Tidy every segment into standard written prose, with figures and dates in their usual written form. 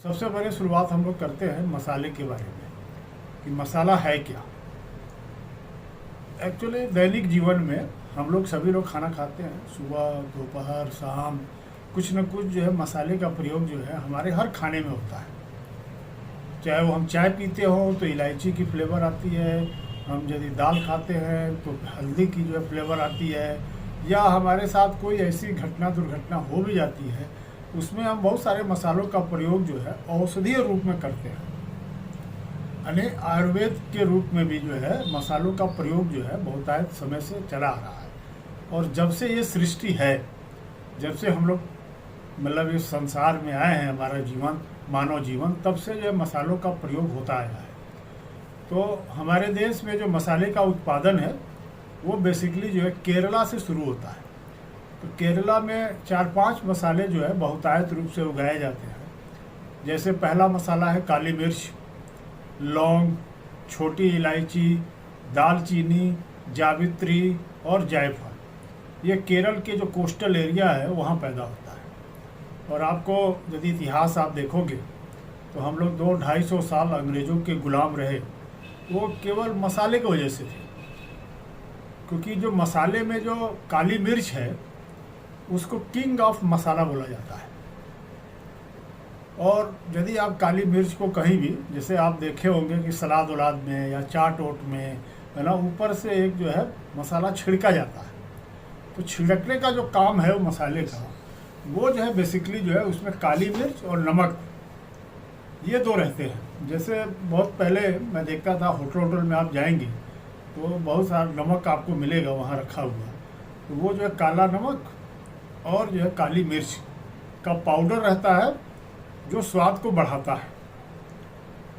सबसे पहले शुरुआत हम लोग करते हैं मसाले के बारे में कि मसाला है क्या। एक्चुअली दैनिक जीवन में हम लोग सभी लोग खाना खाते हैं, सुबह दोपहर शाम कुछ न कुछ जो है मसाले का प्रयोग जो है हमारे हर खाने में होता है। चाहे वो हम चाय पीते हों तो इलायची की फ्लेवर आती है, हम यदि दाल खाते हैं तो हल्दी की जो है फ्लेवर आती है, या हमारे साथ कोई ऐसी घटना दुर्घटना हो भी जाती है उसमें हम बहुत सारे मसालों का प्रयोग जो है औषधीय रूप में करते हैं। यानी आयुर्वेद के रूप में भी जो है मसालों का प्रयोग जो है बहुतायत समय से चला आ रहा है। और जब से ये सृष्टि है, जब से हम लोग मतलब इस संसार में आए हैं, हमारा जीवन मानव जीवन, तब से जो है मसालों का प्रयोग होता आया है। तो हमारे देश में जो मसाले का उत्पादन है वो बेसिकली जो है केरला से शुरू होता है। तो केरला में 4-5 मसाले जो है बहुतायत रूप से उगाए जाते हैं। जैसे पहला मसाला है काली मिर्च, लौंग, छोटी इलायची, दालचीनी, जावित्री और जायफल। ये केरल के जो कोस्टल एरिया है वहाँ पैदा होता है। और आपको यदि इतिहास आप देखोगे तो हम लोग 200-250 साल अंग्रेज़ों के गुलाम रहे, वो केवल मसाले की वजह से थे। क्योंकि जो मसाले में जो काली मिर्च है उसको किंग ऑफ मसाला बोला जाता है। और यदि आप काली मिर्च को कहीं भी, जैसे आप देखे होंगे कि सलाद वलाद में या चाट ओट में है ना, ऊपर से एक जो है मसाला छिड़का जाता है। तो छिड़कने का जो काम है वो मसाले का, वो जो है बेसिकली जो है उसमें काली मिर्च और नमक, ये दो रहते हैं। जैसे बहुत पहले मैं देखता था होटल में आप जाएंगे तो बहुत सारा नमक आपको मिलेगा वहाँ रखा हुआ। तो वो जो है काला नमक और जो है काली मिर्च का पाउडर रहता है जो स्वाद को बढ़ाता है।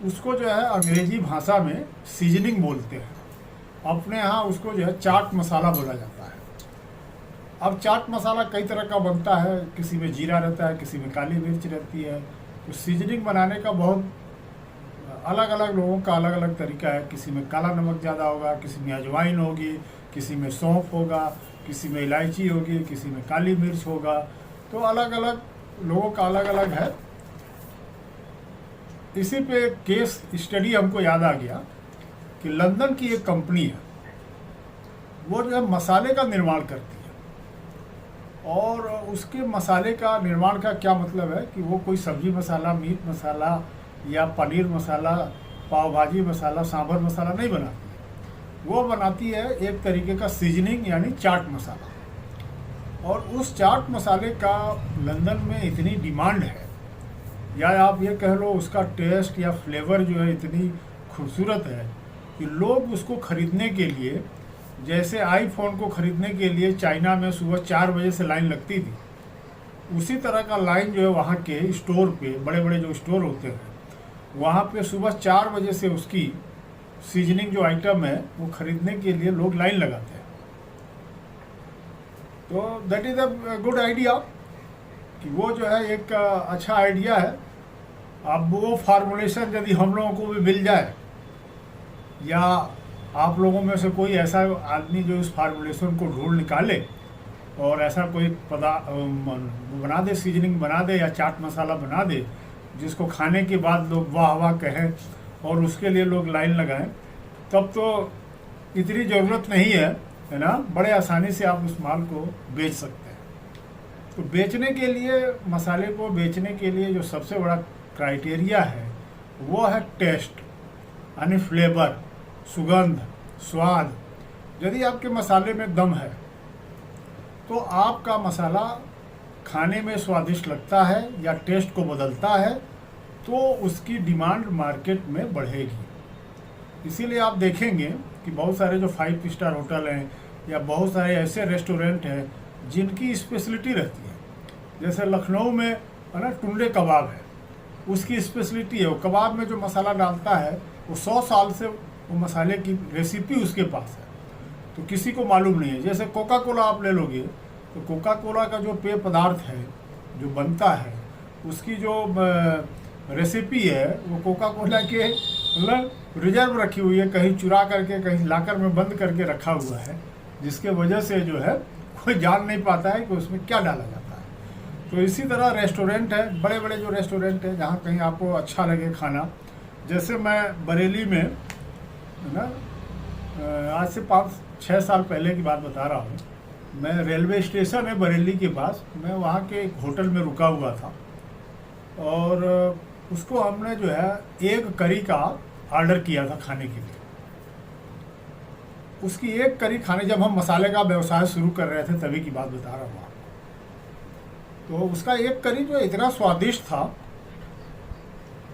उसको जो है अंग्रेजी भाषा में सीजनिंग बोलते हैं। अपने यहाँ उसको जो है चाट मसाला बोला जाता है। अब चाट मसाला कई तरह का बनता है, किसी में जीरा रहता है, किसी में काली मिर्च रहती है। तो सीजनिंग बनाने का बहुत अलग अलग लोगों का अलग अलग तरीका है। किसी में काला नमक ज़्यादा होगा, किसी में अजवाइन होगी, किसी में सौंफ होगा, किसी में इलायची होगी, किसी में काली मिर्च होगा। तो अलग अलग लोगों का अलग अलग है। इसी पे केस स्टडी हमको याद आ गया कि लंदन की एक कंपनी है, वो जो है मसाले का निर्माण करती है। और उसके मसाले का निर्माण का क्या मतलब है कि वो कोई सब्जी मसाला, मीट मसाला या पनीर मसाला, पाव भाजी मसाला, सांभर मसाला नहीं बनाती है। वो बनाती है एक तरीके का सीजनिंग यानी चाट मसाला। और उस चाट मसाले का लंदन में इतनी डिमांड है, या आप ये कह लो उसका टेस्ट या फ्लेवर जो है इतनी खूबसूरत है कि लोग उसको ख़रीदने के लिए, जैसे आईफोन को ख़रीदने के लिए चाइना में सुबह 4 बजे से लाइन लगती थी, उसी तरह का लाइन जो है वहाँ के स्टोर पे, बड़े बड़े जो स्टोर होते हैं वहाँ पे सुबह 4 बजे से उसकी सीजनिंग जो आइटम है वो ख़रीदने के लिए लोग लाइन लगाते हैं। तो that is a good idea कि वो जो है एक अच्छा आइडिया है। अब वो फार्मूलेशन यदि हम लोगों को भी मिल जाए, या आप लोगों में से कोई ऐसा आदमी जो इस फार्मूलेशन को ढूंढ निकाले और ऐसा कोई बना दे, सीजनिंग बना दे या चाट मसाला बना दे जिसको खाने के बाद लोग वाह वाह कहें और उसके लिए लोग लाइन लगाएं, तब तो इतनी ज़रूरत नहीं है ना, बड़े आसानी से आप उस माल को बेच सकते हैं। तो बेचने के लिए, मसाले को बेचने के लिए जो सबसे बड़ा क्राइटेरिया है वो है टेस्ट, यानी फ्लेवर, सुगंध, स्वाद। यदि आपके मसाले में दम है तो आपका मसाला खाने में स्वादिष्ट लगता है या टेस्ट को बदलता है, तो उसकी डिमांड मार्केट में बढ़ेगी। इसीलिए आप देखेंगे कि बहुत सारे जो 5 स्टार होटल हैं या बहुत सारे ऐसे रेस्टोरेंट हैं जिनकी स्पेशलिटी रहती है। जैसे लखनऊ में है ना, टुंडे कबाब है, उसकी स्पेशलिटी है। वो कबाब में जो मसाला डालता है वो 100 साल से वो मसाले की रेसिपी उसके पास है, तो किसी को मालूम नहीं है। जैसे कोका कोला आप ले लोगे तो कोका कोला का जो पेय पदार्थ है जो बनता है, उसकी जो रेसिपी है वो कोका कोला के मतलब रिजर्व रखी हुई है, कहीं चुरा करके, कहीं लाकर में बंद करके रखा हुआ है, जिसके वजह से जो है कोई जान नहीं पाता है कि उसमें क्या डाला जाता है। तो इसी तरह रेस्टोरेंट है, बड़े बड़े जो रेस्टोरेंट है जहाँ कहीं आपको अच्छा लगे खाना। जैसे मैं बरेली में, है ना, आज से 5-6 साल पहले की बात बता रहा हूँ। मैं रेलवे स्टेशन है बरेली के पास, मैं वहाँ के एक होटल में रुका हुआ था और उसको हमने जो है एक करी का ऑर्डर किया था खाने के लिए। उसकी एक करी खाने, जब हम मसाले का व्यवसाय शुरू कर रहे थे तभी की बात बता रहा हूँ आपको। तो उसका एक करी जो इतना स्वादिष्ट था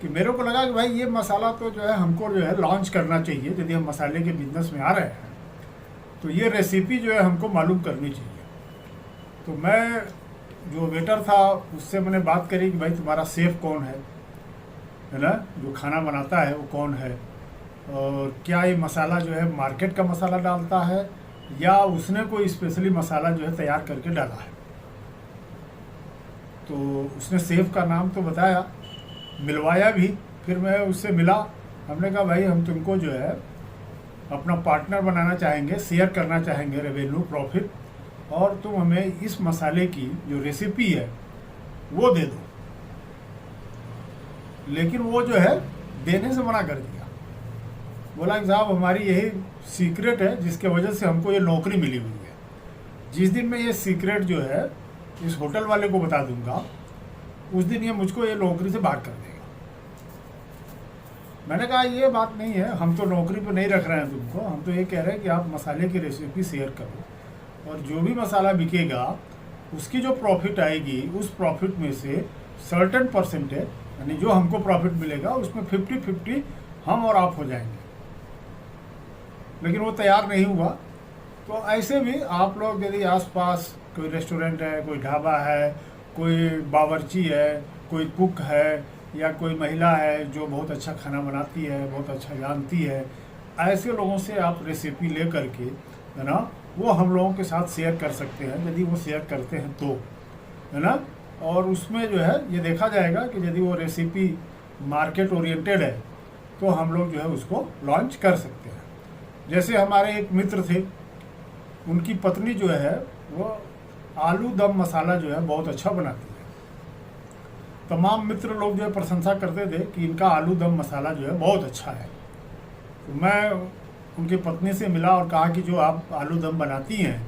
कि मेरे को लगा कि भाई ये मसाला तो जो है हमको जो है लॉन्च करना चाहिए। यदि हम मसाले के बिजनेस में आ रहे हैं तो ये रेसिपी जो है हमको मालूम करनी चाहिए। तो मैं, जो वेटर था, उससे मैंने बात करी कि भाई तुम्हारा शेफ कौन है ना, जो खाना बनाता है वो कौन है, और क्या ये मसाला जो है मार्केट का मसाला डालता है या उसने कोई स्पेशली मसाला जो है तैयार करके डाला है। तो उसने शेफ का नाम तो बताया, मिलवाया भी। फिर मैं उससे मिला, हमने कहा भाई हम तुमको जो है अपना पार्टनर बनाना चाहेंगे, शेयर करना चाहेंगे रेवेन्यू प्रॉफिट, और तुम हमें इस मसाले की जो रेसिपी है वो दे दो। लेकिन वो जो है देने से मना कर दिया। बोला कि साहब हमारी यही सीक्रेट है जिसके वजह से हमको ये नौकरी मिली हुई है। जिस दिन मैं ये सीक्रेट जो है इस होटल वाले को बता दूंगा, उस दिन ये मुझको ये नौकरी से बाहर कर देगा। मैंने कहा ये बात नहीं है, हम तो नौकरी पे नहीं रख रहे हैं तुमको, हम तो ये कह रहे हैं कि आप मसाले की रेसिपी शेयर करो और जो भी मसाला बिकेगा उसकी जो प्रॉफिट आएगी उस प्रॉफिट में से सर्टेन परसेंटेज, यानी जो हमको प्रॉफिट मिलेगा उसमें 50-50 हम और आप हो जाएंगे। लेकिन वो तैयार नहीं हुआ। तो ऐसे भी आप लोग यदि आसपास कोई रेस्टोरेंट है, कोई ढाबा है, कोई बावर्ची है, कोई कुक है, या कोई महिला है जो बहुत अच्छा खाना बनाती है, बहुत अच्छा जानती है, ऐसे लोगों से आप रेसिपी ले करके, है ना, वो हम लोगों के साथ शेयर कर सकते हैं यदि वो शेयर करते हैं तो, है ना। और उसमें जो है ये देखा जाएगा कि यदि वो रेसिपी मार्केट ओरिएंटेड है तो हम लोग जो है उसको लॉन्च कर सकते हैं। जैसे हमारे एक मित्र थे, उनकी पत्नी जो है वो आलू दम मसाला जो है बहुत अच्छा बनाती है। तमाम मित्र लोग जो है प्रशंसा करते थे कि इनका आलू दम मसाला जो है बहुत अच्छा है। तो मैं उनकी पत्नी से मिला और कहा कि जो आप आलू दम बनाती हैं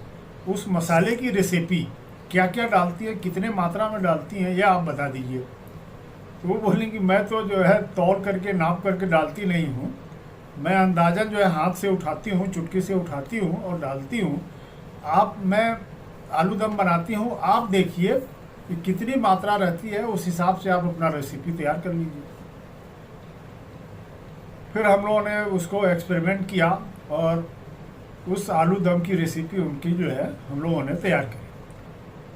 उस मसाले की रेसिपी क्या क्या डालती है, कितने मात्रा में डालती हैं, यह आप बता दीजिए। तो वो बोली कि मैं तो जो है तौल करके नाप करके डालती नहीं हूँ, मैं अंदाज़न जो है हाथ से उठाती हूँ, चुटकी से उठाती हूँ और डालती हूँ। मैं आलू दम बनाती हूँ, आप देखिए कि कितनी मात्रा रहती है, उस हिसाब से आप अपना रेसिपी तैयार कर लीजिए। फिर हम लोगों ने उसको एक्सपेरिमेंट किया और उस आलू दम की रेसिपी उनकी जो है हम लोगों ने तैयार करी।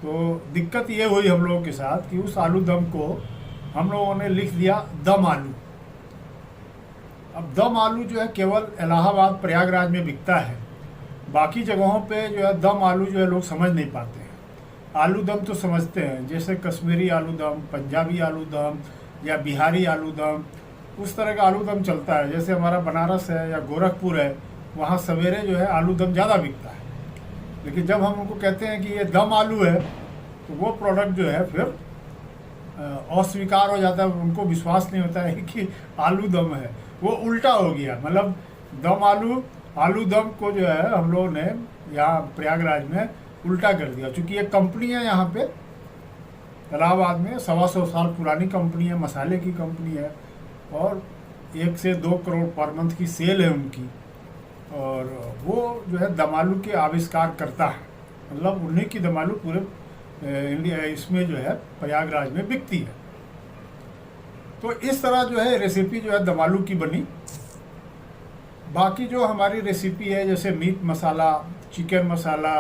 तो दिक्कत ये हुई हम लोगों के साथ कि उस आलू दम को हम लोगों ने लिख दिया दम आलू। अब दम आलू जो है केवल इलाहाबाद प्रयागराज में बिकता है, बाकी जगहों पे जो है दम आलू जो है लोग समझ नहीं पाते हैं। आलू दम तो समझते हैं, जैसे कश्मीरी आलू दम, पंजाबी आलू दम या बिहारी आलू दम, उस तरह का आलू दम चलता है। जैसे हमारा बनारस है या गोरखपुर है, वहाँ सवेरे जो है आलू दम ज़्यादा बिकता है। लेकिन जब हम उनको कहते हैं कि ये दम आलू है तो वो प्रोडक्ट जो है फिर अस्वीकार हो जाता है, उनको विश्वास नहीं होता है कि आलू दम है। वो उल्टा हो गया, मतलब दम आलू, आलू दम को जो है हम लोगों ने यहाँ प्रयागराज में उल्टा कर दिया। चूँकि ये कंपनी है यहाँ पे इलाहाबाद में, 125 साल पुरानी कंपनी है, मसाले की कंपनी है और 1 से 2 करोड़ पर मंथ की सेल है उनकी। और वो जो है दम आलू के आविष्कार करता है, मतलब उन्हीं की दम आलू पूरे इंडिया इसमें जो है प्रयागराज में बिकती है। तो इस तरह जो है रेसिपी जो है दम आलू की बनी। बाकी जो हमारी रेसिपी है जैसे मीट मसाला, चिकन मसाला,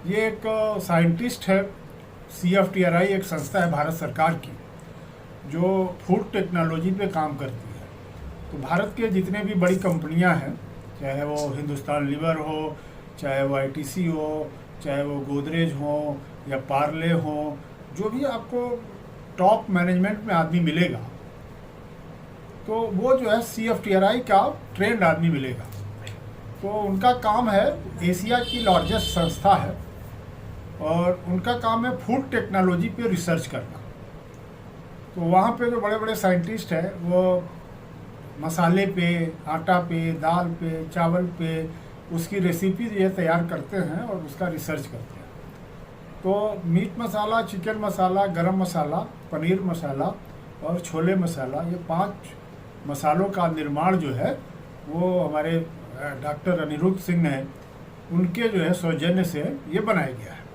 ये एक साइंटिस्ट है, CFTRI एक संस्था है भारत सरकार की जो फूड टेक्नोलॉजी पे काम करती है। तो भारत के जितने भी बड़ी कंपनियां हैं, चाहे वो हिंदुस्तान लीवर हो, चाहे वो ITC हो, चाहे वो गोदरेज हो या पार्ले हो, जो भी आपको टॉप मैनेजमेंट में आदमी मिलेगा तो वो जो है CFTRI का ट्रेंड आदमी मिलेगा। तो उनका काम है, एशिया की लार्जेस्ट संस्था है और उनका काम है फूड टेक्नोलॉजी पे रिसर्च करना। तो वहाँ पे जो बड़े बड़े साइंटिस्ट हैं वो मसाले पे, आटा पे, दाल पे, चावल पे उसकी रेसिपी ये तैयार करते हैं और उसका रिसर्च करते हैं। तो मीट मसाला, चिकन मसाला, गरम मसाला, पनीर मसाला और छोले मसाला, ये 5 मसालों का निर्माण जो है वो हमारे डॉक्टर अनिरुद्ध सिंह ने उनके जो है सौजन्य से ये बनाया गया है।